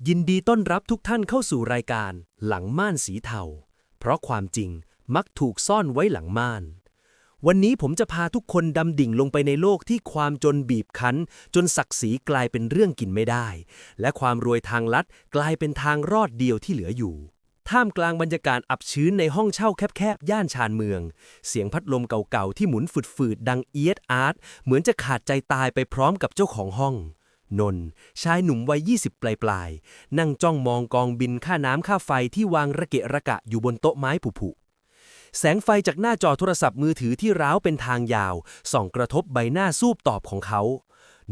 ยินดีต้อนรับทุกท่านเข้าสู่รายการหลังม่านสีเทาเพราะความจริงมักถูกซ่อนไว้หลังม่านวันนี้ผมจะพาทุกคนดำดิ่งลงไปในโลกที่ความจนบีบคั้นจนศักดิ์ศรีกลายเป็นเรื่องกินไม่ได้และความรวยทางลัดกลายเป็นทางรอดเดียวที่เหลืออยู่ท่ามกลางบรรยากาศอับชื้นในห้องเช่าแคบๆย่านชานเมืองเสียงพัดลมเก่าๆที่หมุนฝืดๆดังเอียดอาร์ตเหมือนจะขาดใจตายไปพร้อมกับเจ้าของห้องนนท์ชายหนุ่มวัย20ปลายๆนั่งจ้องมองกองบินค่าน้ำค่าไฟที่วางระเกะระกะอยู่บนโต๊ะไม้ผุๆแสงไฟจากหน้าจอโทรศัพท์มือถือที่ร้าวเป็นทางยาวส่องกระทบใบหน้าซูบตอบของเขา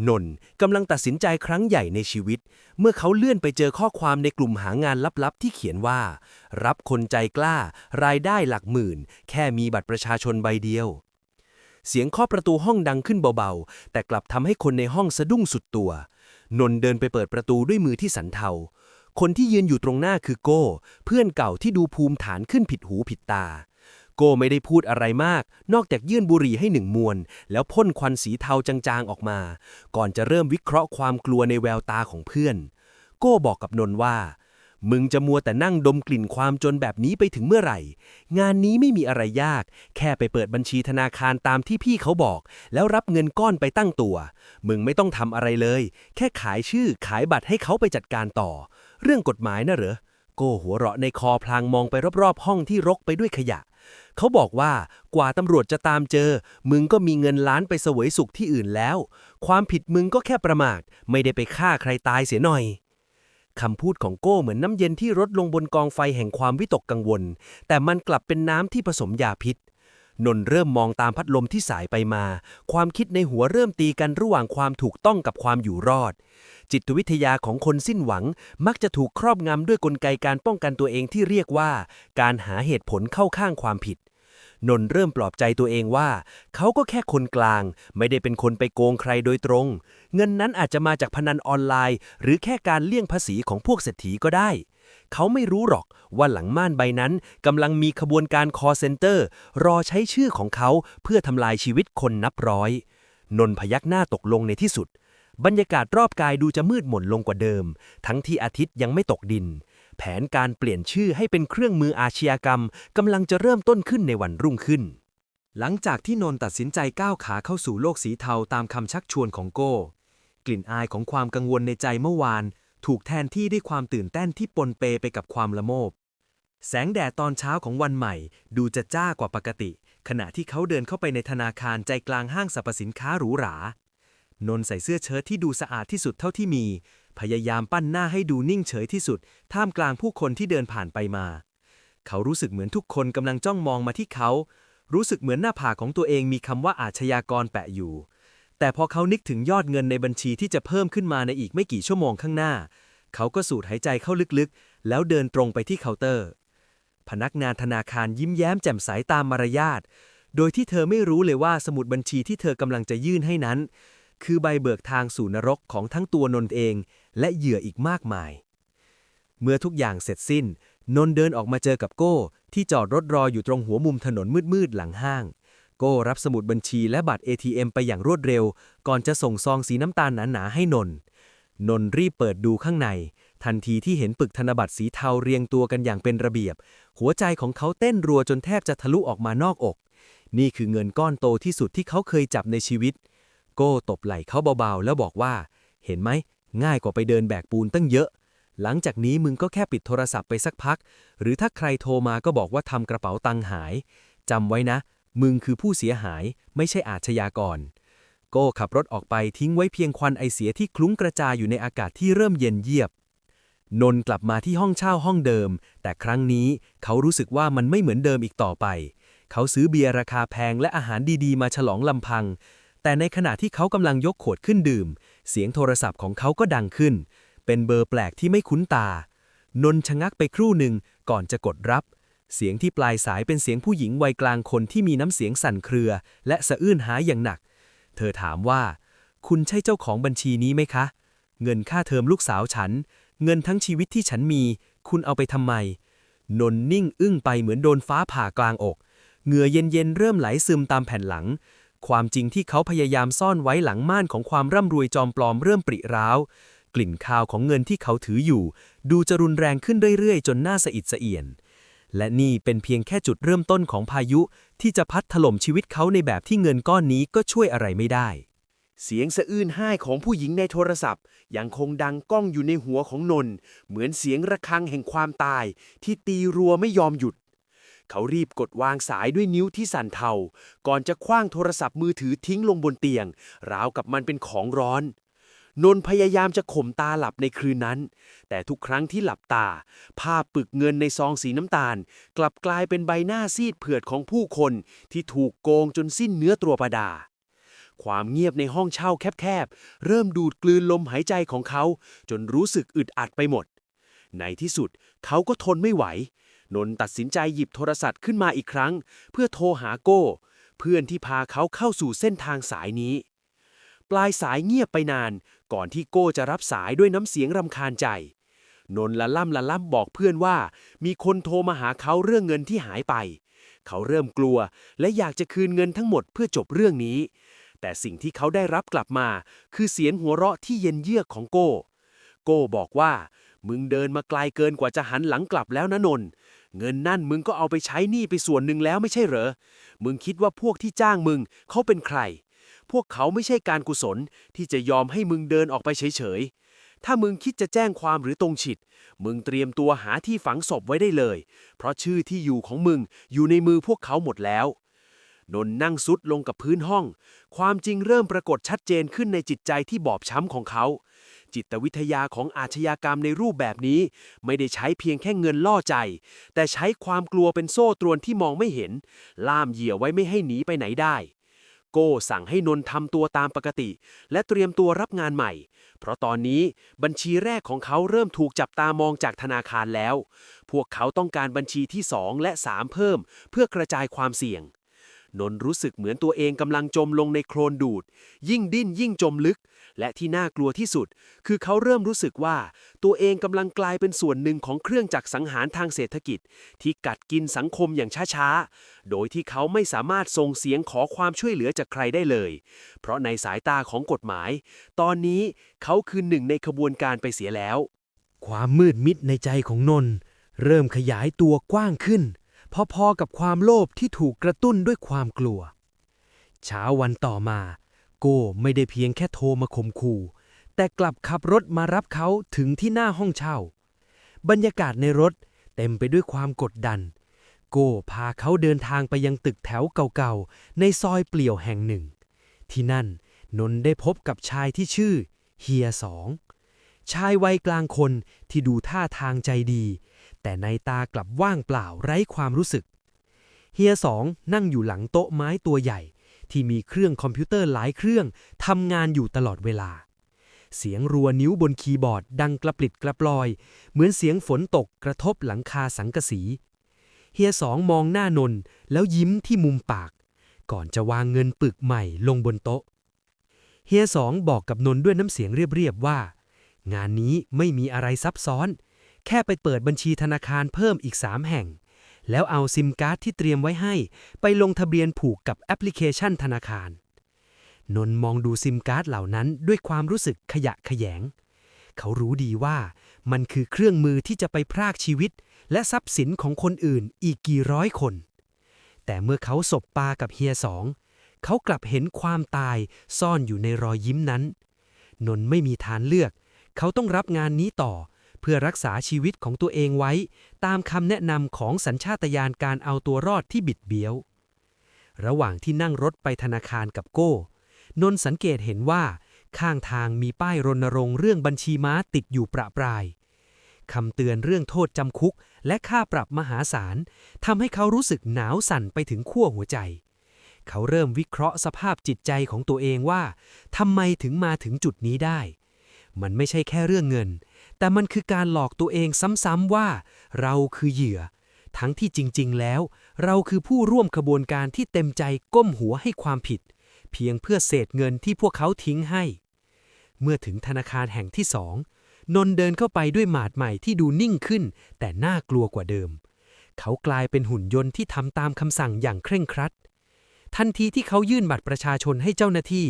นนท์กำลังตัดสินใจครั้งใหญ่ในชีวิตเมื่อเขาเลื่อนไปเจอข้อความในกลุ่มหางานลับๆที่เขียนว่ารับคนใจกล้ารายได้หลักหมื่นแค่มีบัตรประชาชนใบเดียวเสียงเคาะประตูห้องดังขึ้นเบาๆแต่กลับทำให้คนในห้องสะดุ้งสุดตัวนนท์เดินไปเปิดประตูด้วยมือที่สั่นเทาคนที่ยืนอยู่ตรงหน้าคือโก้เพื่อนเก่าที่ดูภูมิฐานขึ้นผิดหูผิดตาโก้ไม่ได้พูดอะไรมากนอกจากยื่นบุหรี่ให้1 มวนแล้วพ่นควันสีเทาจางๆออกมาก่อนจะเริ่มวิเคราะห์ความกลัวในแววตาของเพื่อนโก้บอกกับนนท์ว่ามึงจะมัวแต่นั่งดมกลิ่นความจนแบบนี้ไปถึงเมื่อไหร่งานนี้ไม่มีอะไรยากแค่ไปเปิดบัญชีธนาคารตามที่พี่เขาบอกแล้วรับเงินก้อนไปตั้งตัวมึงไม่ต้องทำอะไรเลยแค่ขายชื่อขายบัตรให้เขาไปจัดการต่อเรื่องกฎหมายนะเหรอโก้หัวเราะในคอพลางมองไปรอบๆห้องที่รกไปด้วยขยะเขาบอกว่ากว่าตำรวจจะตามเจอมึงก็มีเงินล้านไปเสวยสุขที่อื่นแล้วความผิดมึงก็แค่ประมาทไม่ได้ไปฆ่าใครตายเสียหน่อยคำพูดของโก้เหมือนน้ำเย็นที่รดลงบนกองไฟแห่งความวิตกกังวลแต่มันกลับเป็นน้ำที่ผสมยาพิษนนท์เริ่มมองตามพัดลมที่สายไปมาความคิดในหัวเริ่มตีกันระหว่างความถูกต้องกับความอยู่รอดจิตวิทยาของคนสิ้นหวังมักจะถูกครอบงำด้วยกลไกการป้องกันตัวเองที่เรียกว่าการหาเหตุผลเข้าข้างความผิดนนท์เริ่มปลอบใจตัวเองว่าเขาก็แค่คนกลางไม่ได้เป็นคนไปโกงใครโดยตรงเงินนั้นอาจจะมาจากพนันออนไลน์หรือแค่การเลี่ยงภาษีของพวกเศรษฐีก็ได้เขาไม่รู้หรอกว่าหลังม่านใบนั้นกำลังมีขบวนการคอลเซ็นเตอร์รอใช้ชื่อของเขาเพื่อทำลายชีวิตคนนับร้อยนนท์พยักหน้าตกลงในที่สุดบรรยากาศรอบกายดูจะมืดหม่นลงกว่าเดิมทั้งที่อาทิตย์ยังไม่ตกดินแผนการเปลี่ยนชื่อให้เป็นเครื่องมืออาชญากรรมกำลังจะเริ่มต้นขึ้นในวันรุ่งขึ้นหลังจากที่นนท์ตัดสินใจก้าวขาเข้าสู่โลกสีเทาตามคำชักชวนของโก้กลิ่นอายของความกังวลในใจเมื่อวานถูกแทนที่ด้วยความตื่นเต้นที่ปนเปไปกับความละโมบแสงแดดตอนเช้าของวันใหม่ดูจะจ้ากว่าปกติขณะที่เขาเดินเข้าไปในธนาคารใจกลางห้างสรรพสินค้าหรูหรานนท์ใส่เสื้อเชิ้ตที่ดูสะอาดที่สุดเท่าที่มีพยายามปั้นหน้าให้ดูนิ่งเฉยที่สุดท่ามกลางผู้คนที่เดินผ่านไปมาเขารู้สึกเหมือนทุกคนกำลังจ้องมองมาที่เขารู้สึกเหมือนหน้าผากของตัวเองมีคำว่าอาชญากรแปะอยู่แต่พอเขานึกถึงยอดเงินในบัญชีที่จะเพิ่มขึ้นมาในอีกไม่กี่ชั่วโมงข้างหน้าเขาก็สูดหายใจเข้าลึกๆแล้วเดินตรงไปที่เคาน์เตอร์พนักงานธนาคารยิ้มแย้มแจ่มใสตามมารยาทโดยที่เธอไม่รู้เลยว่าสมุดบัญชีที่เธอกำลังจะยื่นให้นั้นคือใบเบิกทางสู่นรกของทั้งตัวนนท์เองและเหยื่ออีกมากมายเมื่อทุกอย่างเสร็จสิ้นนนท์เดินออกมาเจอกับโก้ที่จอดรถรออยู่ตรงหัวมุมถนนมืดๆหลังห้างโก้รับสมุดบัญชีและบัตร ATM ไปอย่างรวดเร็วก่อนจะส่งซองสีน้ำตาลหนาๆให้นนท์รีบเปิดดูข้างในทันทีที่เห็นปึกธนบัตรสีเทาเรียงตัวกันอย่างเป็นระเบียบหัวใจของเขาเต้นรัวจนแทบจะทะลุออกมานอกอกนี่คือเงินก้อนโตที่สุดที่เขาเคยจับในชีวิตโก้ตบไหล่เขาเบาๆแล้วบอกว่าเห็นไหมง่ายกว่าไปเดินแบกปูนตั้งเยอะหลังจากนี้มึงก็แค่ปิดโทรศัพท์ไปสักพักหรือถ้าใครโทรมาก็บอกว่าทำกระเป๋าตังค์หายจำไว้นะมึงคือผู้เสียหายไม่ใช่อาชญากรโก้ขับรถออกไปทิ้งไว้เพียงควันไอเสียที่คลุ้งกระจายอยู่ในอากาศที่เริ่มเย็นเยียบนนท์กลับมาที่ห้องเช่าห้องเดิมแต่ครั้งนี้เขารู้สึกว่ามันไม่เหมือนเดิมอีกต่อไปเขาซื้อเบียร์ราคาแพงและอาหารดีๆมาฉลองลำพังแต่ในขณะที่เขากำลังยกขวดขึ้นดื่มเสียงโทรศัพท์ของเขาก็ดังขึ้นเป็นเบอร์แปลกที่ไม่คุ้นตานนท์ชะงักไปครู่หนึ่งก่อนจะกดรับเสียงที่ปลายสายเป็นเสียงผู้หญิงวัยกลางคนที่มีน้ำเสียงสั่นเครือและสะอื้นหาอย่างหนักเธอถามว่าคุณใช่เจ้าของบัญชีนี้ไหมคะเงินค่าเทอมลูกสาวฉันเงินทั้งชีวิตที่ฉันมีคุณเอาไปทำไมนนท์นิ่งอึ้งไปเหมือนโดนฟ้าผ่ากลางอกเหงื่อเย็นๆเริ่มไหลซึมตามแผ่นหลังความจริงที่เขาพยายามซ่อนไว้หลังม่านของความร่ำรวยจอมปลอมเริ่มปริร้าว กลิ่นคาวของเงินที่เขาถืออยู่ดูจะรุนแรงขึ้นเรื่อยๆจนน่าสะอิดสะเอียนและนี่เป็นเพียงแค่จุดเริ่มต้นของพายุที่จะพัดถล่มชีวิตเขาในแบบที่เงินก้อนนี้ก็ช่วยอะไรไม่ได้เสียงสะอื้นไห้ของผู้หญิงในโทรศัพท์ยังคงดังก้องอยู่ในหัวของนนท์เหมือนเสียงระฆังแห่งความตายที่ตีรัวไม่ยอมหยุดเขารีบกดวางสายด้วยนิ้วที่สั่นเทาก่อนจะคว้างโทรศัพท์มือถือทิ้งลงบนเตียงราวกับมันเป็นของร้อนนนท์พยายามจะข่มตาหลับในคืนนั้นแต่ทุกครั้งที่หลับตาภาพปึกเงินในซองสีน้ำตาลกลับกลายเป็นใบหน้าซีดเผือดของผู้คนที่ถูกโกงจนสิ้นเนื้อตัวประดาความเงียบในห้องเช่าแคบๆเริ่มดูดกลืนลมหายใจของเขาจนรู้สึกอึดอัดไปหมดในที่สุดเขาก็ทนไม่ไหวนนท์ตัดสินใจหยิบโทรศัพท์ขึ้นมาอีกครั้งเพื่อโทรหาโก้เพื่อนที่พาเขาเข้าสู่เส้นทางสายนี้ปลายสายเงียบไปนานก่อนที่โก้จะรับสายด้วยน้ำเสียงรำคาญใจนนท์ละล่ำบอกเพื่อนว่ามีคนโทรมาหาเขาเรื่องเงินที่หายไปเขาเริ่มกลัวและอยากจะคืนเงินทั้งหมดเพื่อจบเรื่องนี้แต่สิ่งที่เขาได้รับกลับมาคือเสียงหัวเราะที่เย็นเยือกของโก้บอกว่ามึงเดินมาไกลเกินกว่าจะหันหลังกลับแล้วนะนนท์เงินนั่นมึงก็เอาไปใช้หนี้ไปส่วนหนึ่งแล้วไม่ใช่เหรอมึงคิดว่าพวกที่จ้างมึงเขาเป็นใครพวกเขาไม่ใช่การกุศลที่จะยอมให้มึงเดินออกไปเฉยๆถ้ามึงคิดจะแจ้งความหรือตรงฉิดมึงเตรียมตัวหาที่ฝังศพไว้ได้เลยเพราะชื่อที่อยู่ของมึงอยู่ในมือพวกเขาหมดแล้วนนท์นั่งซุดลงกับพื้นห้องความจริงเริ่มปรากฏชัดเจนขึ้นในจิตใจที่บอบช้ำของเขาจิตวิทยาของอาชญากรรมในรูปแบบนี้ไม่ได้ใช้เพียงแค่เงินล่อใจแต่ใช้ความกลัวเป็นโซ่ตรวนที่มองไม่เห็นล่ามเหยื่อไว้ไม่ให้หนีไปไหนได้โก้สั่งให้นนท์ทำตัวตามปกติและเตรียมตัวรับงานใหม่เพราะตอนนี้บัญชีแรกของเขาเริ่มถูกจับตามองจากธนาคารแล้วพวกเขาต้องการบัญชีที่2และ3เพิ่มเพื่อกระจายความเสี่ยงนนท์รู้สึกเหมือนตัวเองกำลังจมลงในโคลนดูดยิ่งดิ้นยิ่งจมลึกและที่น่ากลัวที่สุดคือเขาเริ่มรู้สึกว่าตัวเองกำลังกลายเป็นส่วนหนึ่งของเครื่องจักรสังหารทางเศรษฐกิจที่กัดกินสังคมอย่างช้าๆโดยที่เขาไม่สามารถส่งเสียงขอความช่วยเหลือจากใครได้เลยเพราะในสายตาของกฎหมายตอนนี้เขาคือหนึ่งในขบวนการไปเสียแล้วความมืดมิดในใจของนนท์เริ่มขยายตัวกว้างขึ้นพอๆกับความโลภที่ถูกกระตุ้นด้วยความกลัวเช้าวันต่อมาโก้ไม่ได้เพียงแค่โทรมาข่มขู่แต่กลับขับรถมารับเขาถึงที่หน้าห้องเช่าบรรยากาศในรถเต็มไปด้วยความกดดันโก้พาเขาเดินทางไปยังตึกแถวเก่าๆในซอยเปลี่ยวแห่งหนึ่งที่นั่นนนท์ได้พบกับชายที่ชื่อเฮียสองชายวัยกลางคนที่ดูท่าทางใจดีแต่ในตากลับว่างเปล่าไร้ความรู้สึกเฮียสองนั่งอยู่หลังโต๊ะไม้ตัวใหญ่ที่มีเครื่องคอมพิวเตอร์หลายเครื่องทำงานอยู่ตลอดเวลาเสียงรัวนิ้วบนคีย์บอร์ดดังกระปลิดกระปลอยเหมือนเสียงฝนตกกระทบหลังคาสังกะสีเฮียสองมองหน้านนแล้วยิ้มที่มุมปากก่อนจะวางเงินปึกใหม่ลงบนโต๊ะเฮียสองบอกกับนนด้วยน้ำเสียงเรียบๆว่างานนี้ไม่มีอะไรซับซ้อนแค่ไปเปิดบัญชีธนาคารเพิ่มอีก3แห่งแล้วเอาซิมการ์ดที่เตรียมไว้ให้ไปลงทะเบียนผูกกับแอปพลิเคชันธนาคารนนมองดูซิมการ์ดเหล่านั้นด้วยความรู้สึกขยะแขยงเขารู้ดีว่ามันคือเครื่องมือที่จะไปพรากชีวิตและทรัพย์สินของคนอื่นอีกกี่ร้อยคนแต่เมื่อเขาสบตากับเฮียสองเขากลับเห็นความตายซ่อนอยู่ในรอยยิ้มนั้นนนไม่มีทางเลือกเขาต้องรับงานนี้ต่อเพื่อรักษาชีวิตของตัวเองไว้ตามคำแนะนำของสัญชาตญาณการเอาตัวรอดที่บิดเบี้ยวระหว่างที่นั่งรถไปธนาคารกับโก้นนสังเกตเห็นว่าข้างทางมีป้ายรณรงค์เรื่องบัญชีม้าติดอยู่ประปรายคำเตือนเรื่องโทษจำคุกและค่าปรับมหาศาลทำให้เขารู้สึกหนาวสั่นไปถึงขั้วหัวใจเขาเริ่มวิเคราะห์สภาพจิตใจของตัวเองว่าทำไมถึงมาถึงจุดนี้ได้มันไม่ใช่แค่เรื่องเงินแต่มันคือการหลอกตัวเองซ้ำๆว่าเราคือเหยื่อทั้งที่จริงๆแล้วเราคือผู้ร่วมขบวนการที่เต็มใจก้มหัวให้ความผิดเพียงเพื่อเศษเงินที่พวกเขาทิ้งให้เมื่อถึงธนาคารแห่งที่2นนท์เดินเข้าไปด้วยหมาดใหม่ที่ดูนิ่งขึ้นแต่น่ากลัวกว่าเดิมเขากลายเป็นหุ่นยนต์ที่ทำตามคำสั่งอย่างเคร่งครัด ทันทีที่เขายื่นบัตรประชาชนให้เจ้าหน้าที่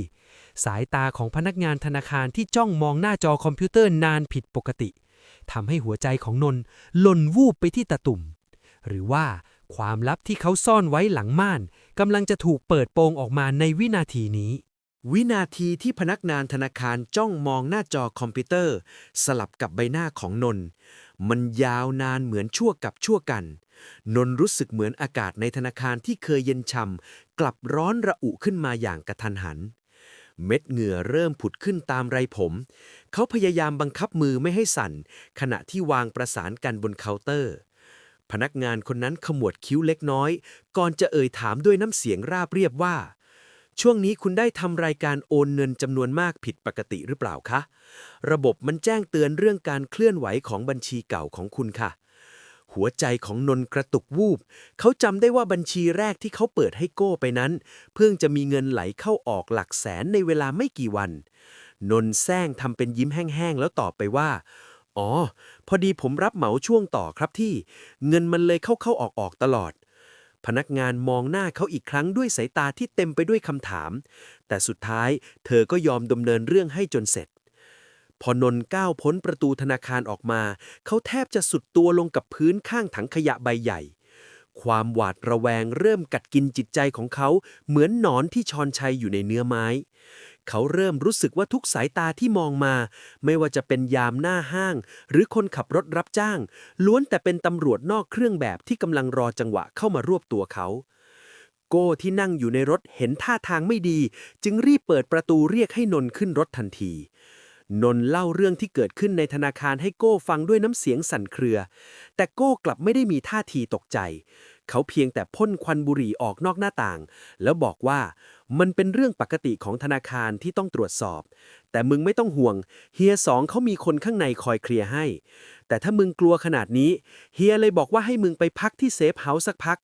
สายตาของพนักงานธนาคารที่จ้องมองหน้าจอคอมพิวเตอร์นานผิดปกติทำให้หัวใจของนนท์หล่นวูบไปที่ตะตุ่มหรือว่าความลับที่เขาซ่อนไว้หลังม่านกำลังจะถูกเปิดโปงออกมาในวินาทีนี้ วินาทีที่พนักงานธนาคารจ้องมองหน้าจอคอมพิวเตอร์สลับกับใบหน้าของนนท์มันยาวนานเหมือนชั่วกับชั่วกันนนท์รู้สึกเหมือนอากาศในธนาคารที่เคยเย็นช่ำกลับร้อนระอุขึ้นมาอย่างกระทันหันเม็ดเหงื่อเริ่มผุดขึ้นตามไรผมเขาพยายามบังคับมือไม่ให้สั่นขณะที่วางประสานกันบนเคาน์เตอร์พนักงานคนนั้นขมวดคิ้วเล็กน้อยก่อนจะเอ่ยถามด้วยน้ำเสียงราบเรียบว่าช่วงนี้คุณได้ทำรายการโอนเงินจำนวนมากผิดปกติหรือเปล่าคะระบบมันแจ้งเตือนเรื่องการเคลื่อนไหวของบัญชีเก่าของคุณค่ะหัวใจของนนท์กระตุกวูบเขาจำได้ว่าบัญชีแรกที่เขาเปิดให้โก้ไปนั้นเพิ่งจะมีเงินไหลเข้าออกหลักแสนในเวลาไม่กี่วันนนท์แซงทำเป็นยิ้มแห้งๆแล้วตอบไปว่าอ๋อพอดีผมรับเหมาช่วงต่อครับที่เงินมันเลยเข้าๆออกๆตลอดพนักงานมองหน้าเขาอีกครั้งด้วยสายตาที่เต็มไปด้วยคำถามแต่สุดท้ายเธอก็ยอมดำเนินเรื่องให้จนเสร็จพอนนท์ก้าวพ้นประตูธนาคารออกมาเขาแทบจะสุดตัวลงกับพื้นข้างถังขยะใบใหญ่ความหวาดระแวงเริ่มกัดกินจิตใจของเขาเหมือนหนอนที่ชอนชัยอยู่ในเนื้อไม้เขาเริ่มรู้สึกว่าทุกสายตาที่มองมาไม่ว่าจะเป็นยามหน้าห้างหรือคนขับรถรับจ้างล้วนแต่เป็นตำรวจนอกเครื่องแบบที่กำลังรอจังหวะเข้ามารวบตัวเขาโก้ที่นั่งอยู่ในรถเห็นท่าทางไม่ดีจึงรีบเปิดประตูเรียกให้นนท์ขึ้นรถทันทีนนท์เล่าเรื่องที่เกิดขึ้นในธนาคารให้โก้ฟังด้วยน้ำเสียงสั่นเครือแต่โก้กลับไม่ได้มีท่าทีตกใจเขาเพียงแต่พ่นควันบุหรี่ออกนอกหน้าต่างแล้วบอกว่ามันเป็นเรื่องปกติของธนาคารที่ต้องตรวจสอบแต่มึงไม่ต้องห่วงเฮียสองเขามีคนข้างในคอยเคลียร์ให้แต่ถ้ามึงกลัวขนาดนี้เฮียเลยบอกว่าให้มึงไปพักที่เซฟเฮาส์สักพัก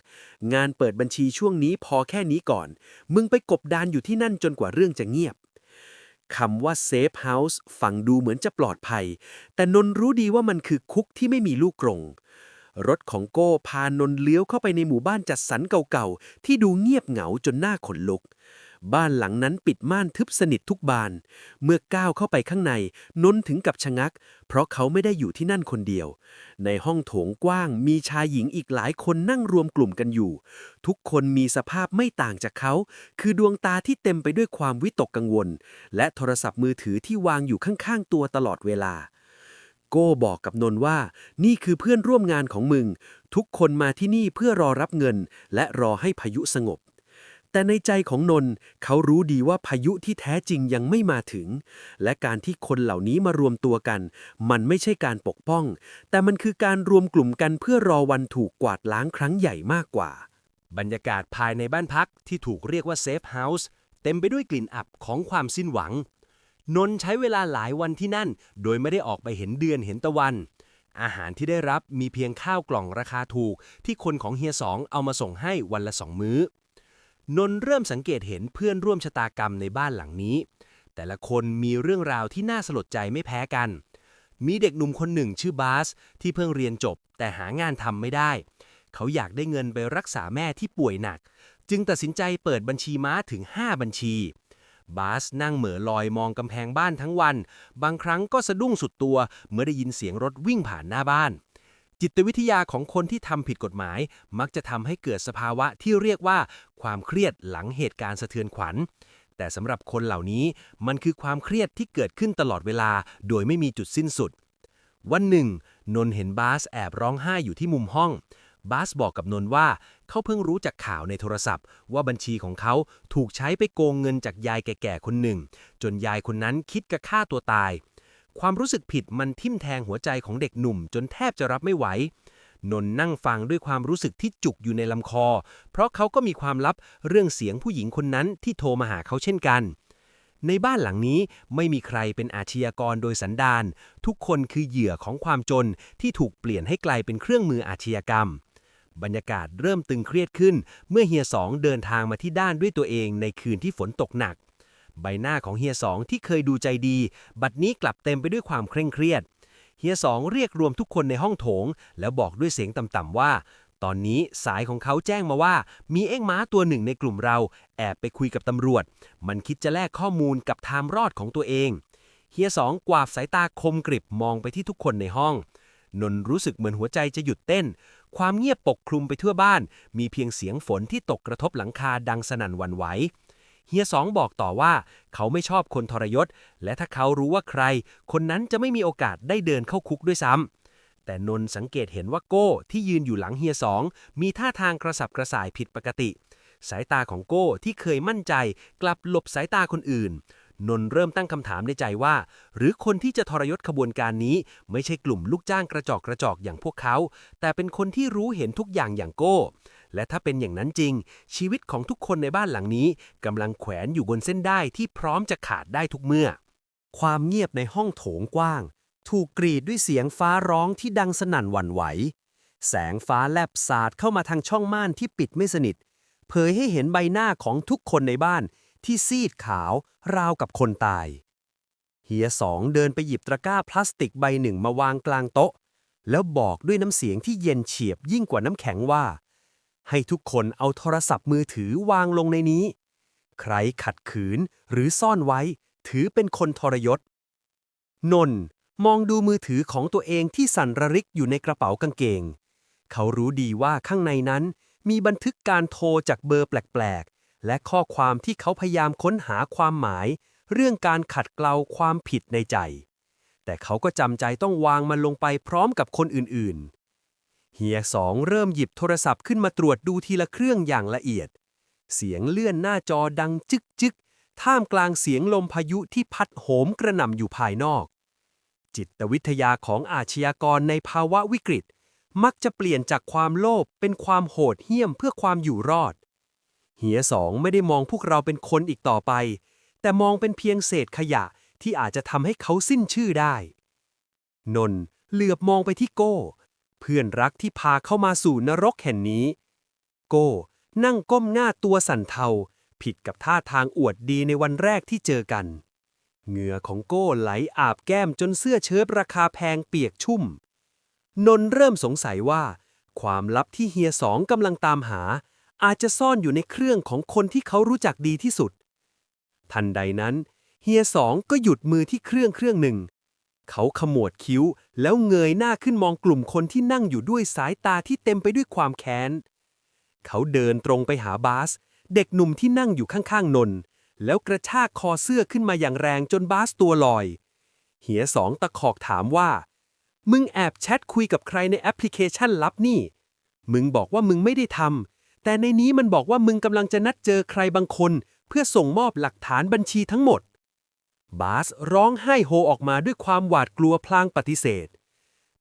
งานเปิดบัญชีช่วงนี้พอแค่นี้ก่อนมึงไปกบดานอยู่ที่นั่นจนกว่าเรื่องจะเงียบคำว่าเซฟเฮาส์ฟังดูเหมือนจะปลอดภัยแต่นนรู้ดีว่ามันคือคุกที่ไม่มีลูกกรงรถของโก้พานนเลี้ยวเข้าไปในหมู่บ้านจัดสรรเก่าๆที่ดูเงียบเหงาจนหน้าขนลุกบ้านหลังนั้นปิดม่านทึบสนิททุกบานเมื่อก้าวเข้าไปข้างในนนถึงกับชะงักเพราะเขาไม่ได้อยู่ที่นั่นคนเดียวในห้องโถงกว้างมีชายหญิงอีกหลายคนนั่งรวมกลุ่มกันอยู่ทุกคนมีสภาพไม่ต่างจากเขาคือดวงตาที่เต็มไปด้วยความวิตกกังวลและโทรศัพท์มือถือที่วางอยู่ข้างๆตัวตลอดเวลาโก้บอกกับนนว่านี่คือเพื่อนร่วมงานของมึงทุกคนมาที่นี่เพื่อรอรับเงินและรอให้พายุสงบแต่ในใจของนนเขารู้ดีว่าพายุที่แท้จริงยังไม่มาถึงและการที่คนเหล่านี้มารวมตัวกันมันไม่ใช่การปกป้องแต่มันคือการรวมกลุ่มกันเพื่อรอวันถูกกวาดล้างครั้งใหญ่มากกว่าบรรยากาศภายในบ้านพักที่ถูกเรียกว่าเซฟเฮาส์เต็มไปด้วยกลิ่นอับของความสิ้นหวังนนใช้เวลาหลายวันที่นั่นโดยไม่ได้ออกไปเห็นเดือนเห็นตะวันอาหารที่ได้รับมีเพียงข้าวกล่องราคาถูกที่คนของเฮียสองเอามาส่งให้วันละ2 มื้อนนเริ่มสังเกตเห็นเพื่อนร่วมชะตากรรมในบ้านหลังนี้แต่ละคนมีเรื่องราวที่น่าสลดใจไม่แพ้กันมีเด็กหนุ่มคนหนึ่งชื่อบาสที่เพิ่งเรียนจบแต่หางานทำไม่ได้เขาอยากได้เงินไปรักษาแม่ที่ป่วยหนักจึงตัดสินใจเปิดบัญชีม้าถึง5 บัญชีบาสนั่งเหม่อลอยมองกำแพงบ้านทั้งวันบางครั้งก็สะดุ้งสุดตัวเมื่อได้ยินเสียงรถวิ่งผ่านหน้าบ้านจิตวิทยาของคนที่ทำผิดกฎหมายมักจะทำให้เกิดสภาวะที่เรียกว่าความเครียดหลังเหตุการณ์สะเทือนขวัญแต่สำหรับคนเหล่านี้มันคือความเครียดที่เกิดขึ้นตลอดเวลาโดยไม่มีจุดสิ้นสุดวันหนึ่งนนเห็นบาสแอบร้องไห้อยู่ที่มุมห้องบาสบอกกับนนว่าเขาเพิ่งรู้จากข่าวในโทรศัพท์ว่าบัญชีของเขาถูกใช้ไปโกงเงินจากยายแก่ๆคนหนึ่งจนยายคนนั้นคิดจะฆ่าตัวตายความรู้สึกผิดมันทิ่มแทงหัวใจของเด็กหนุ่มจนแทบจะรับไม่ไหวนนนั่งฟังด้วยความรู้สึกที่จุกอยู่ในลำคอเพราะเขาก็มีความลับเรื่องเสียงผู้หญิงคนนั้นที่โทรมาหาเขาเช่นกันในบ้านหลังนี้ไม่มีใครเป็นอาชญากรโดยสันดานทุกคนคือเหยื่อของความจนที่ถูกเปลี่ยนให้กลายเป็นเครื่องมืออาชญากรรมบรรยากาศเริ่มตึงเครียดขึ้นเมื่อเฮียสองเดินทางมาที่ด้านด้วยตัวเองในคืนที่ฝนตกหนักใบหน้าของเฮียสองที่เคยดูใจดีบัดนี้กลับเต็มไปด้วยความเคร่งเครียดเฮียสองเรียกรวมทุกคนในห้องโถงแล้วบอกด้วยเสียงต่ำๆว่า ตอนนี้สายของเขาแจ้งมาว่ามีเอ็งม้าตัวหนึ่งในกลุ่มเราแอบไปคุยกับตำรวจมันคิดจะแลกข้อมูลกับไทม์รอดของตัวเองเฮียสองกวาดสายตาคมกริบมองไปที่ทุกคนในห้องนนท์รู้สึกเหมือนหัวใจจะหยุดเต้นความเงียบปกคลุมไปทั่วบ้านมีเพียงเสียงฝนที่ตกกระทบหลังคาดังสนั่นหวั่นไหวเฮียสองบอกต่อว่าเขาไม่ชอบคนทรยศและถ้าเขารู้ว่าใครคนนั้นจะไม่มีโอกาสได้เดินเข้าคุกด้วยซ้ำแต่นนท์สังเกตเห็นว่าโก้ที่ยืนอยู่หลังเฮียสองมีท่าทางกระสับกระส่ายผิดปกติสายตาของโก้ที่เคยมั่นใจกลับหลบสายตาคนอื่นนนท์เริ่มตั้งคำถามในใจว่าหรือคนที่จะทรยศขบวนการนี้ไม่ใช่กลุ่มลูกจ้างกระจอกอย่างพวกเขาแต่เป็นคนที่รู้เห็นทุกอย่างอย่างโก้และถ้าเป็นอย่างนั้นจริงชีวิตของทุกคนในบ้านหลังนี้กำลังแขวนอยู่บนเส้นได้ที่พร้อมจะขาดได้ทุกเมื่อความเงียบในห้องโถงกว้างถูกกรีดด้วยเสียงฟ้าร้องที่ดังสนั่นหวั่นไหวแสงฟ้าแลบสาดเข้ามาทางช่องม่านที่ปิดไม่สนิทเผยให้เห็นใบหน้าของทุกคนในบ้านที่ซีดขาวราวกับคนตายเฮียสองเดินไปหยิบตะกร้าพลาสติกใบหนึ่งมาวางกลางโต๊ะแล้วบอกด้วยน้ำเสียงที่เย็นเฉียบยิ่งกว่าน้ำแข็งว่าให้ทุกคนเอาโทรศัพท์มือถือวางลงในนี้ใครขัดขืนหรือซ่อนไว้ถือเป็นคนทรยศนนท์มองดูมือถือของตัวเองที่สั่นระริกอยู่ในกระเป๋ากางเกงเขารู้ดีว่าข้างในนั้นมีบันทึกการโทรจากเบอร์แปลกๆและข้อความที่เขาพยายามค้นหาความหมายเรื่องการขัดเกลาความผิดในใจแต่เขาก็จำใจต้องวางมันลงไปพร้อมกับคนอื่นๆเฮียสองเริ่มหยิบโทรศัพท์ขึ้นมาตรวจดูทีละเครื่องอย่างละเอียดเสียงเลื่อนหน้าจอดังจึกท่ามกลางเสียงลมพายุที่พัดโหมกระหน่ำอยู่ภายนอกจิตวิทยาของอาชญากรในภาวะวิกฤตมักจะเปลี่ยนจากความโลภเป็นความโหดเหี้ยมเพื่อความอยู่รอดเฮียสองไม่ได้มองพวกเราเป็นคนอีกต่อไปแต่มองเป็นเพียงเศษขยะที่อาจจะทำให้เขาสิ้นชื่อได้นนท์เหลือบมองไปที่โก้เพื่อนรักที่พาเข้ามาสู่นรกแห่งนี้โก้นั่งก้มหน้าตัวสั่นเทาผิดกับท่าทางอวดดีในวันแรกที่เจอกันเหงื่อของโก้ไหลอาบแก้มจนเสื้อเชิ้ตราคาแพงเปียกชุ่มนนท์เริ่มสงสัยว่าความลับที่เฮียสองกำลังตามหาอาจจะซ่อนอยู่ในเครื่องของคนที่เขารู้จักดีที่สุดทันใดนั้นเฮียสองก็หยุดมือที่เครื่องหนึ่งเขาขมวดคิ้วแล้วเงยหน้าขึ้นมองกลุ่มคนที่นั่งอยู่ด้วยสายตาที่เต็มไปด้วยความแค้นเขาเดินตรงไปหาบาสเด็กหนุ่มที่นั่งอยู่ข้างๆนนท์แล้วกระชากคอเสื้อขึ้นมาอย่างแรงจนบาสตัวลอยเฮียสองตะคอกถามว่ามึงแอบแชทคุยกับใครในแอปพลิเคชันลับนี่มึงบอกว่ามึงไม่ได้ทำแต่ในนี้มันบอกว่ามึงกำลังจะนัดเจอใครบางคนเพื่อส่งมอบหลักฐานบัญชีทั้งหมดบาสร้องไห้โฮออกมาด้วยความหวาดกลัวพลางปฏิเสธ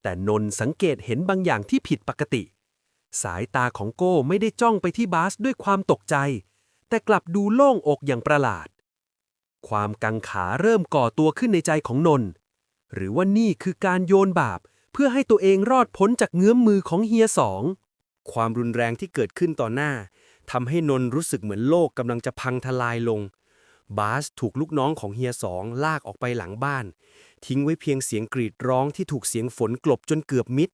แต่นนท์สังเกตเห็นบางอย่างที่ผิดปกติสายตาของโก้ไม่ได้จ้องไปที่บาสด้วยความตกใจแต่กลับดูโล่งอกอย่างประหลาดความกังขาเริ่มก่อตัวขึ้นในใจของนนท์หรือว่านี่คือการโยนบาปเพื่อให้ตัวเองรอดพ้นจากเงื้อมมือของเฮียสองความรุนแรงที่เกิดขึ้นต่อหน้าทำให้นนท์รู้สึกเหมือนโลกกำลังจะพังทลายลงบาสถูกลูกน้องของเฮียสองลากออกไปหลังบ้านทิ้งไว้เพียงเสียงกรีดร้องที่ถูกเสียงฝนกลบจนเกือบมิด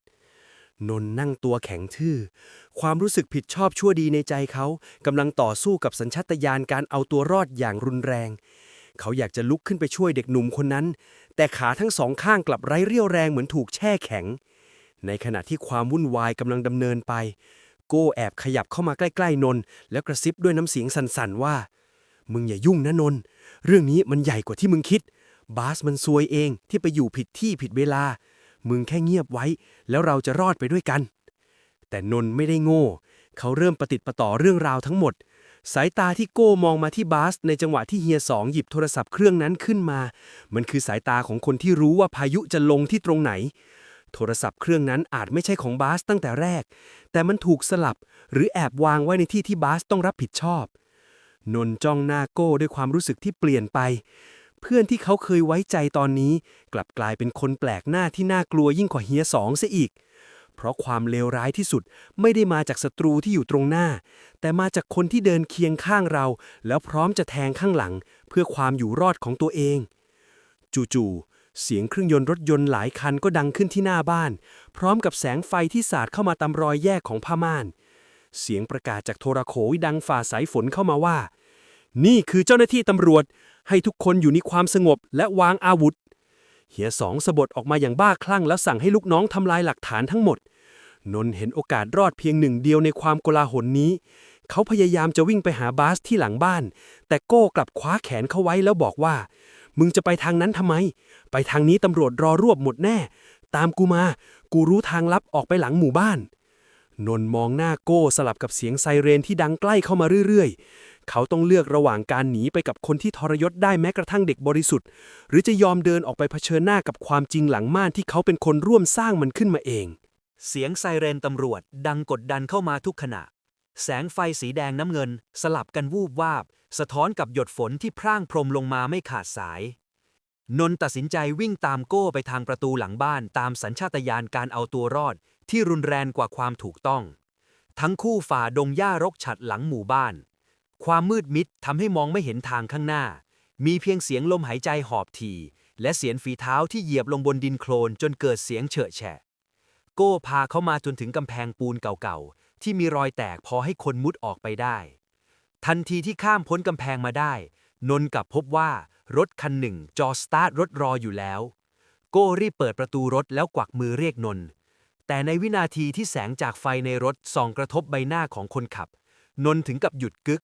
นนท์นั่งตัวแข็งทื่อความรู้สึกผิดชอบชั่วดีในใจเขากำลังต่อสู้กับสัญชาตญาณการเอาตัวรอดอย่างรุนแรงเขาอยากจะลุกขึ้นไปช่วยเด็กหนุ่มคนนั้นแต่ขาทั้งสองข้างกลับไร้เรี่ยวแรงเหมือนถูกแช่แข็งในขณะที่ความวุ่นวายกำลังดำเนินไปโก้แอบขยับเข้ามาใกล้ๆนนท์แล้วกระซิบด้วยน้ำเสียงสั่นๆว่ามึงอย่ายุ่งนะนนท์เรื่องนี้มันใหญ่กว่าที่มึงคิดบาสมันซวยเองที่ไปอยู่ผิดที่ผิดเวลามึงแค่เงียบไว้แล้วเราจะรอดไปด้วยกันแต่นนท์ไม่ได้โง่เขาเริ่มประติดประต่อเรื่องราวทั้งหมดสายตาที่โก้มองมาที่บาสในจังหวะที่เฮียสองหยิบโทรศัพท์เครื่องนั้นขึ้นมามันคือสายตาของคนที่รู้ว่าพายุจะลงที่ตรงไหนโทรศัพท์เครื่องนั้นอาจไม่ใช่ของบาสตั้งแต่แรกแต่มันถูกสลับหรือแอบวางไว้ในที่ที่บาสต้องรับผิดชอบนนท์จ้องหน้าโก้ด้วยความรู้สึกที่เปลี่ยนไปเพื่อนที่เขาเคยไว้ใจตอนนี้กลับกลายเป็นคนแปลกหน้าที่น่ากลัวยิ่งกว่าเฮียสองเสียอีกเพราะความเลวร้ายที่สุดไม่ได้มาจากศัตรูที่อยู่ตรงหน้าแต่มาจากคนที่เดินเคียงข้างเราแล้วพร้อมจะแทงข้างหลังเพื่อความอยู่รอดของตัวเองจู่ เสียงเครื่องยนต์รถยนต์หลายคันก็ดังขึ้นที่หน้าบ้าน พร้อมกับแสงไฟที่สาดเข้ามาตามรอยแยกของผ้าม่าน เสียงประกาศจากโทรโขงดังฝ่าสายฝนเข้ามาว่า นี่คือเจ้าหน้าที่ตำรวจ ให้ทุกคนอยู่ในความสงบและวางอาวุธ เฮียสองสะบัดออกมาอย่างบ้าคลั่งแล้วสั่งให้ลูกน้องทำลายหลักฐานทั้งหมด นนท์เห็นโอกาสรอดเพียงหนึ่งเดียวในความโกลาหลนี้ เขาพยายามจะวิ่งไปหาบาสที่หลังบ้าน แต่โก้กลับคว้าแขนเขาไว้แล้วบอกว่า มึงจะไปทางนั้นทำไม ไปทางนี้ตำรวจรอรวบหมดแน่ ตามกูมา กูรู้ทางลับออกไปหลังหมู่บ้าน นนท์มองหน้าโก้สลับกับเสียงไซเรนที่ดังใกล้เข้ามาเรื่อยๆ เขาต้องเลือกระหว่างการหนีไปกับคนที่ทรยศได้แม้กระทั่งเด็กบริสุทธิ์ หรือจะยอมเดินออกไปเผชิญหน้ากับความจริงหลังม่านที่เขาเป็นคนร่วมสร้างมันขึ้นมาเอง เสียงไซเรนตำรวจดังกดดันเข้ามาทุกขณะ แสงไฟสีแดงน้ำเงินสลับกันวูบวาบ สะท้อนกับหยดฝนที่พร่างพรมลงมาไม่ขาดสาย นนท์ตัดสินใจวิ่งตามโก้ไปทางประตูหลังบ้านตามสัญชาตญาณการเอาตัวรอดที่รุนแรงกว่าความถูกต้อง ทั้งคู่ฝ่าดงหญ้ารกฉัดหลังหมู่บ้าน ความมืดมิดทำให้มองไม่เห็นทางข้างหน้า มีเพียงเสียงลมหายใจหอบถี่และเสียงฝีเท้าที่เหยียบลงบนดินโคลนจนเกิดเสียงเฉอะแฉะ โก้พาเขามาจนถึงกำแพงปูนเก่าๆที่มีรอยแตกพอให้คนมุดออกไปได้ ทันทีที่ข้ามพ้นกำแพงมาได้ นนท์กลับพบว่ารถคันหนึ่งจอสตาร์ทรถรออยู่แล้ว โก้รีบเปิดประตูรถแล้วกวักมือเรียกนนท์แต่ในวินาทีที่แสงจากไฟในรถส่องกระทบใบหน้าของคนขับ นนท์ถึงกับหยุดกึก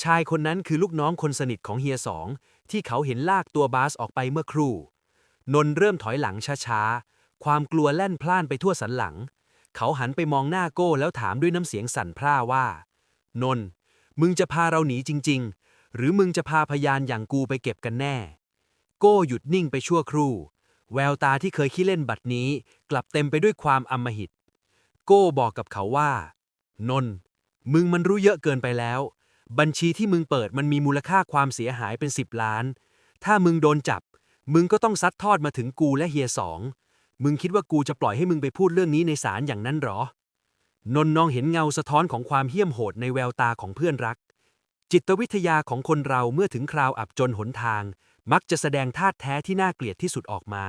ชายคนนั้นคือลูกน้องคนสนิทของเฮียสองที่เขาเห็นลากตัวบาสออกไปเมื่อครู่ นนท์เริ่มถอยหลังช้าๆ ความกลัวแล่นพล่านไปทั่วสันหลัง เขาหันไปมองหน้าโก้แล้วถามด้วยน้ำเสียงสั่นพร่าว่า นนท์มึงจะพาเราหนีจริงๆ หรือมึงจะพาพยานอย่างกูไปเก็บกันแน่ โก้หยุดนิ่งไปชั่วครู่ แววตาที่เคยขี้เล่นบัดนี้กลับเต็มไปด้วยความอำมหิต โก้บอกกับเขาว่า นนท์มึงมันรู้เยอะเกินไปแล้ว บัญชีที่มึงเปิดมันมีมูลค่าความเสียหายเป็น10 ล้าน ถ้ามึงโดนจับ มึงก็ต้องซัดทอดมาถึงกูและเฮียสอง มึงคิดว่ากูจะปล่อยให้มึงไปพูดเรื่องนี้ในศาลอย่างนั้นหรอ นนท์มองเห็นเงาสะท้อนของความเหี้ยมโหดในแววตาของเพื่อนรัก จิตวิทยาของคนเราเมื่อถึงคราวอับจนหนทาง มักจะแสดงท่าแท้ที่น่าเกลียดที่สุดออกมา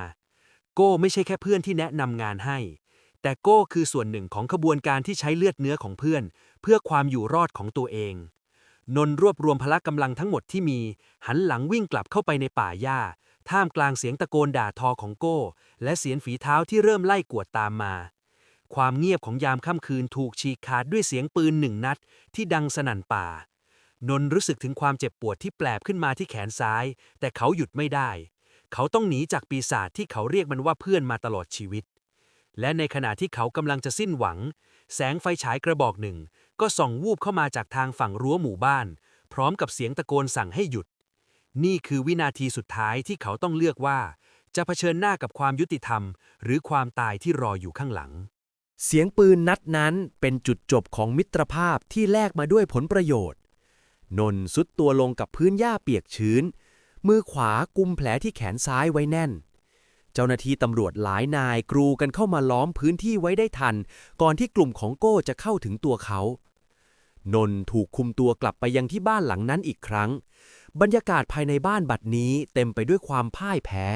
โก้ไม่ใช่แค่เพื่อนที่แนะนำงานให้ แต่โก้คือส่วนหนึ่งของขบวนการที่ใช้เลือดเนื้อของเพื่อน เพื่อความอยู่รอดของตัวเอง นนท์รวบรวมพละกำลังทั้งหมดที่มี หันหลังวิ่งกลับเข้าไปในป่าหญ้า ท่ามกลางเสียงตะโกนด่าทอของโก้ และเสียงฝีเท้าที่เริ่มไล่กวดตามมา ความเงียบของยามค่ำคืนถูกฉีกขาดด้วยเสียงปืน1 นัดที่ดังสนั่นป่า นนท์รู้สึกถึงความเจ็บปวดที่แปลบขึ้นมาที่แขนซ้าย แต่เขาหยุดไม่ได้ เขาต้องหนีจากปีศาจที่เขาเรียกมันว่าเพื่อนมาตลอดชีวิต และในขณะที่เขากำลังจะสิ้นหวัง แสงไฟฉายกระบอกหนึ่งก็ส่องวูบเข้ามาจากทางฝั่งรั้วหมู่บ้าน พร้อมกับเสียงตะโกนสั่งให้หยุด นี่คือวินาทีสุดท้ายที่เขาต้องเลือกว่า จะเผชิญหน้ากับความยุติธรรม หรือความตายที่รออยู่ข้างหลัง เสียงปืนนัดนั้นเป็นจุดจบของมิตรภาพที่แลกมาด้วยผลประโยชน์ นนท์ซุดตัวลงกับพื้นหญ้าเปียกชื้น มือขวากุมแผลที่แขนซ้ายไว้แน่น เจ้าหน้าที่ตำรวจหลายนายกรูกันเข้ามาล้อมพื้นที่ไว้ได้ทัน ก่อนที่กลุ่มของโก้จะเข้าถึงตัวเขา นนท์ถูกคุมตัวกลับไปยังที่บ้านหลังนั้นอีกครั้ง บรรยากาศภายในบ้านบัดนี้เต็มไปด้วยความพ่ายแพ้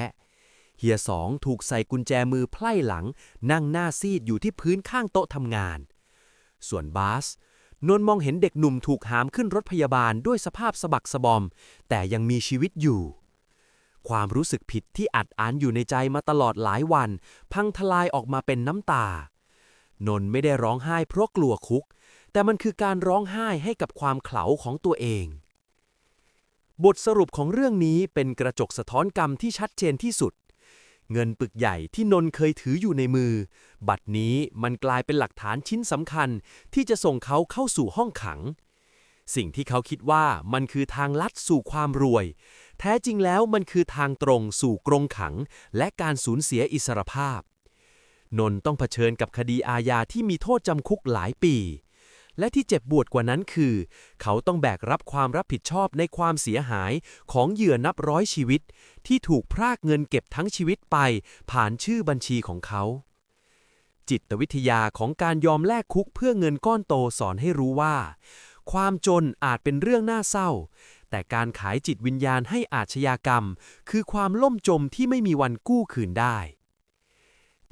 เฮียสองถูกใส่กุญแจมือไพล่หลังนั่งหน้าซีดอยู่ที่พื้นข้างโต๊ะทำงาน ส่วนบาส นนท์มองเห็นเด็กหนุ่มถูกหามขึ้นรถพยาบาลด้วยสภาพสะบักสะบอมแต่ยังมีชีวิตอยู่ ความรู้สึกผิดที่อัดอั้นอยู่ในใจมาตลอดหลายวันพังทลายออกมาเป็นน้ำตา นนท์ไม่ได้ร้องไห้เพราะกลัวคุกแต่มันคือการร้องไห้ให้กับความเขลาของตัวเองบทสรุปของเรื่องนี้เป็นกระจกสะท้อนกรรมที่ชัดเจนที่สุด เงินปึกใหญ่ที่นนท์เคยถืออยู่ในมือบัดนี้มันกลายเป็นหลักฐานชิ้นสำคัญที่จะส่งเขาเข้าสู่ห้องขัง สิ่งที่เขาคิดว่ามันคือทางลัดสู่ความรวยแท้จริงแล้วมันคือทางตรงสู่กรงขังและการสูญเสียอิสรภาพ นนท์ต้องเผชิญกับคดีอาญาที่มีโทษจำคุกหลายปีและที่เจ็บปวดกว่านั้นคือเขาต้องแบกรับความรับผิดชอบในความเสียหายของเหยื่อนับร้อยชีวิตที่ถูกพรากเงินเก็บทั้งชีวิตไปผ่านชื่อบัญชีของเขาจิตวิทยาของการยอมแลกคุกเพื่อเงินก้อนโตสอนให้รู้ว่าความจนอาจเป็นเรื่องน่าเศร้าแต่ แต่การขายจิตวิญญาณให้อาชญากรรมคือความล่มจมที่ไม่มีวันกู้คืนได้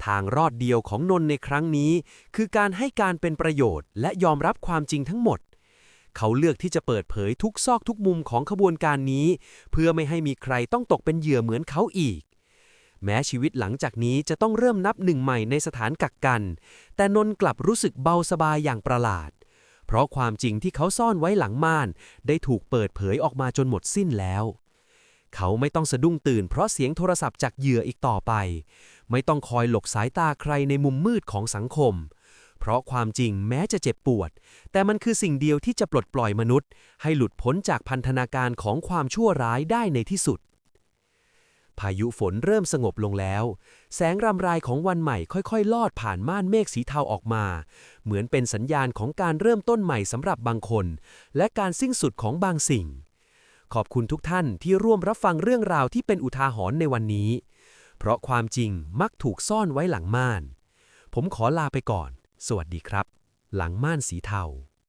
ทางรอดเดียวของนนท์ในครั้งนี้คือการให้การเป็นประโยชน์และยอมรับความจริงทั้งหมด เขาเลือกที่จะเปิดเผยทุกซอกทุกมุมของขบวนการนี้เพื่อไม่ให้มีใครต้องตกเป็นเหยื่อเหมือนเขาอีก แม้ชีวิตหลังจากนี้จะต้องเริ่มนับหนึ่งใหม่ในสถานกักกัน แต่นนท์กลับรู้สึกเบาสบายอย่างประหลาด เพราะความจริงที่เขาซ่อนไว้หลังม่านได้ถูกเปิดเผยออกมาจนหมดสิ้นแล้ว เขาไม่ต้องสะดุ้งตื่นเพราะเสียงโทรศัพท์จากเหยื่ออีกต่อไป ไม่ต้องคอยหลบสายตาใครในมุมมืดของสังคม เพราะความจริงแม้จะเจ็บปวด แต่มันคือสิ่งเดียวที่จะปลดปล่อยมนุษย์ให้หลุดพ้นจากพันธนาการของความชั่วร้ายได้ในที่สุด พายุฝนเริ่มสงบลงแล้ว แสงรำไรของวันใหม่ค่อยๆลอดผ่านม่านเมฆสีเทาออกมา เหมือนเป็นสัญญาณของการเริ่มต้นใหม่สำหรับบางคน และการสิ้นสุดของบางสิ่ง ขอบคุณทุกท่านที่ร่วมรับฟังเรื่องราวที่เป็นอุทาหรณ์ในวันนี้ เพราะความจริงมักถูกซ่อนไว้หลังม่าน ผมขอลาไปก่อน สวัสดีครับ หลังม่านสีเทา